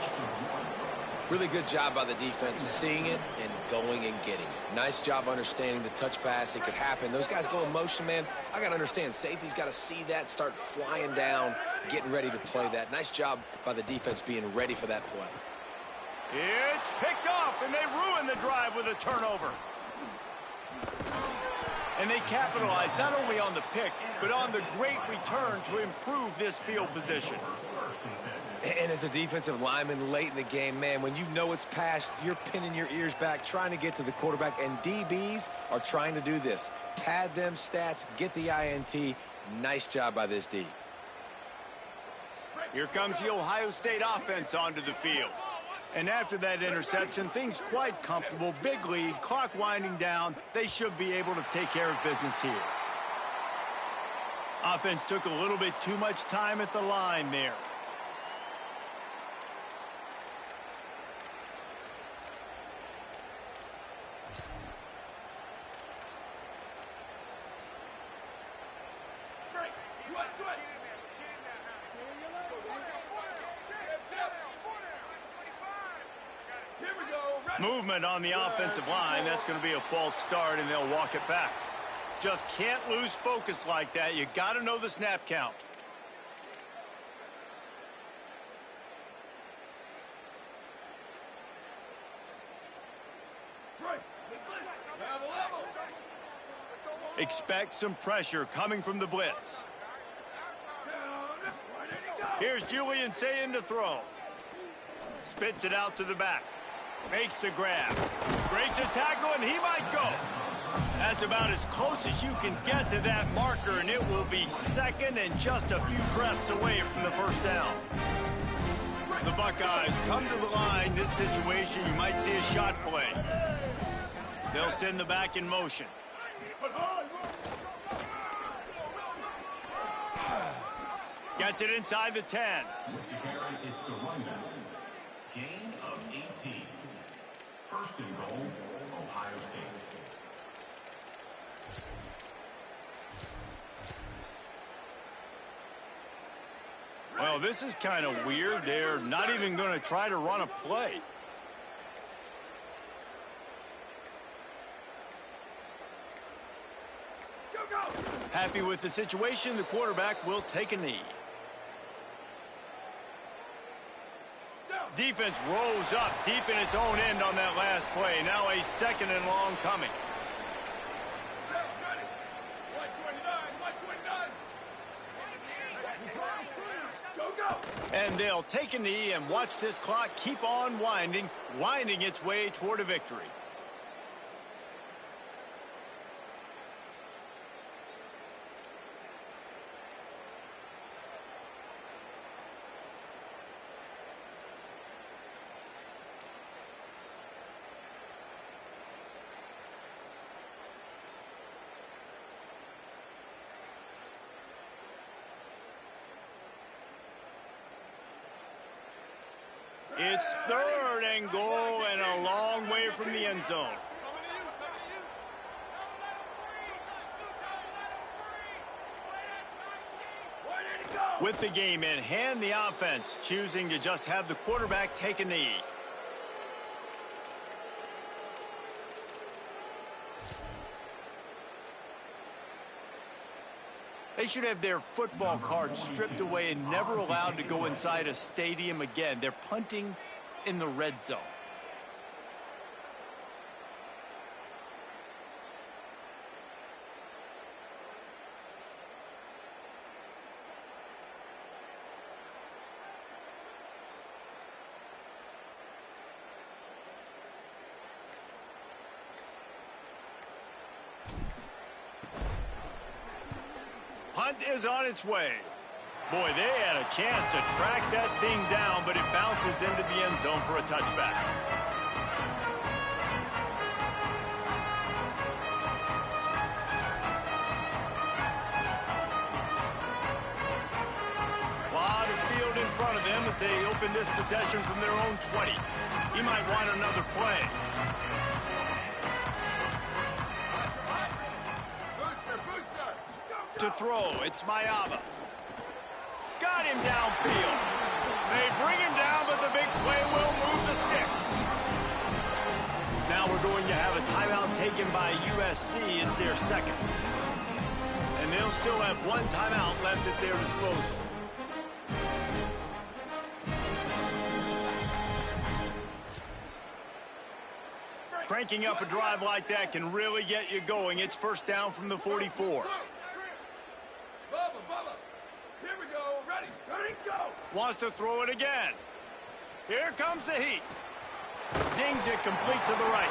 Really good job by the defense, seeing it and going and getting it. Nice job understanding the touch pass. It could happen. Those guys go in motion, man. I got to understand. Safety's got to see that, start flying down, getting ready to play that. Nice job by the defense being ready for that play. It's picked off, and they ruin the drive with a turnover. And they capitalize not only on the pick, but on the great return to improve this field position. And as a defensive lineman late in the game, man, when you know it's past, you're pinning your ears back, trying to get to the quarterback, and DBs are trying to do this. Pad them stats, get the INT. Nice job by this D. Here comes the Ohio State offense onto the field. And after that interception, things quite comfortable. Big lead, clock winding down. They should be able to take care of business here. Offense took a little bit too much time at the line there. Movement on the offensive line. That's going to be a false start, and they'll walk it back. Just can't lose focus like that. You got to know the snap count. Expect some pressure coming from the blitz. Here's Julian saying to throw. Spits it out to the back. Makes the grab. Breaks a tackle, and he might go. That's about as close as you can get to that marker, and it will be second and just a few breaths away from the first down. The Buckeyes come to the line. This situation, you might see a shot play. They'll send the back in motion. Gets it inside the 10. Gain of 18. First and goal, Ohio State. Well, this is kind of weird. They're not even going to try to run a play. Happy with the situation, the quarterback will take a knee. Defense rose up deep in its own end on that last play. Now a second and long coming. And they'll take a knee and watch this clock keep on winding its way toward a victory. It's third and goal and a long way from the end zone. With the game in hand, the offense choosing to just have the quarterback take a knee. They should have their football cards stripped away and never allowed to go inside a stadium again. They're punting in the red zone. Hunt is on its way. Boy, they had a chance to track that thing down, but it bounces into the end zone for a touchback. Lot of field in front of them as they open this possession from their own 20. He might want another play. To throw, it's Mayaba. Got him downfield. They bring him down, but the big play will move the sticks. Now we're going to have a timeout taken by USC. It's their second. And they'll still have one timeout left at their disposal. Cranking up a drive like that can really get you going. It's first down from the 44. Here we go. Ready, go. Wants to throw it again. Here comes the heat. Zings it complete to the right.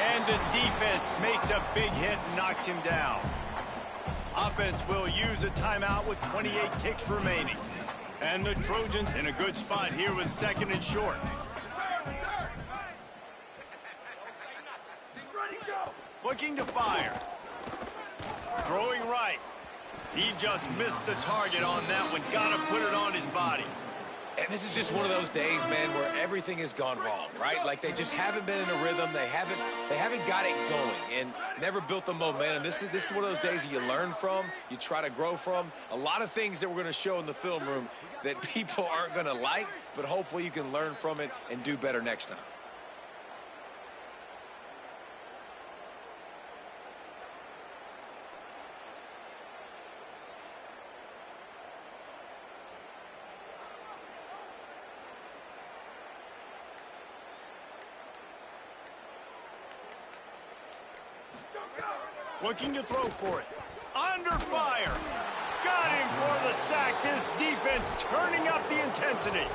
And the defense makes a big hit and knocks him down. Offense will use a timeout with 28 ticks remaining. And the Trojans in a good spot here with second and short. Return. Ready, go. Looking to fire. Throwing right. He just missed the target on that one. Got to put it on his body. And this is just one of those days, man, where everything has gone wrong, right? Like they just haven't been in a rhythm. They haven't got it going and never built the momentum. This is one of those days that you learn from, you try to grow from. A lot of things that we're going to show in the film room that people aren't going to like, but hopefully you can learn from it and do better next time. Looking to throw for it. Under fire. Got him for the sack. This defense turning up the intensity.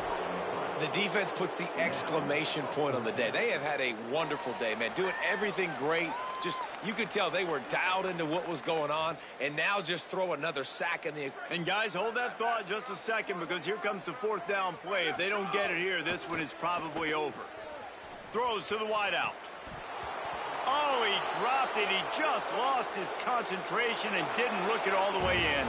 The defense puts the exclamation point on the day. They have had a wonderful day, man. Doing everything great. Just, you could tell they were dialed into what was going on, and now just throw another sack in the... And guys, hold that thought just a second, because here comes the fourth down play. If they don't get it here, this one is probably over. Throws to the wideout. Oh, he dropped it. He just lost his concentration and didn't look it all the way in.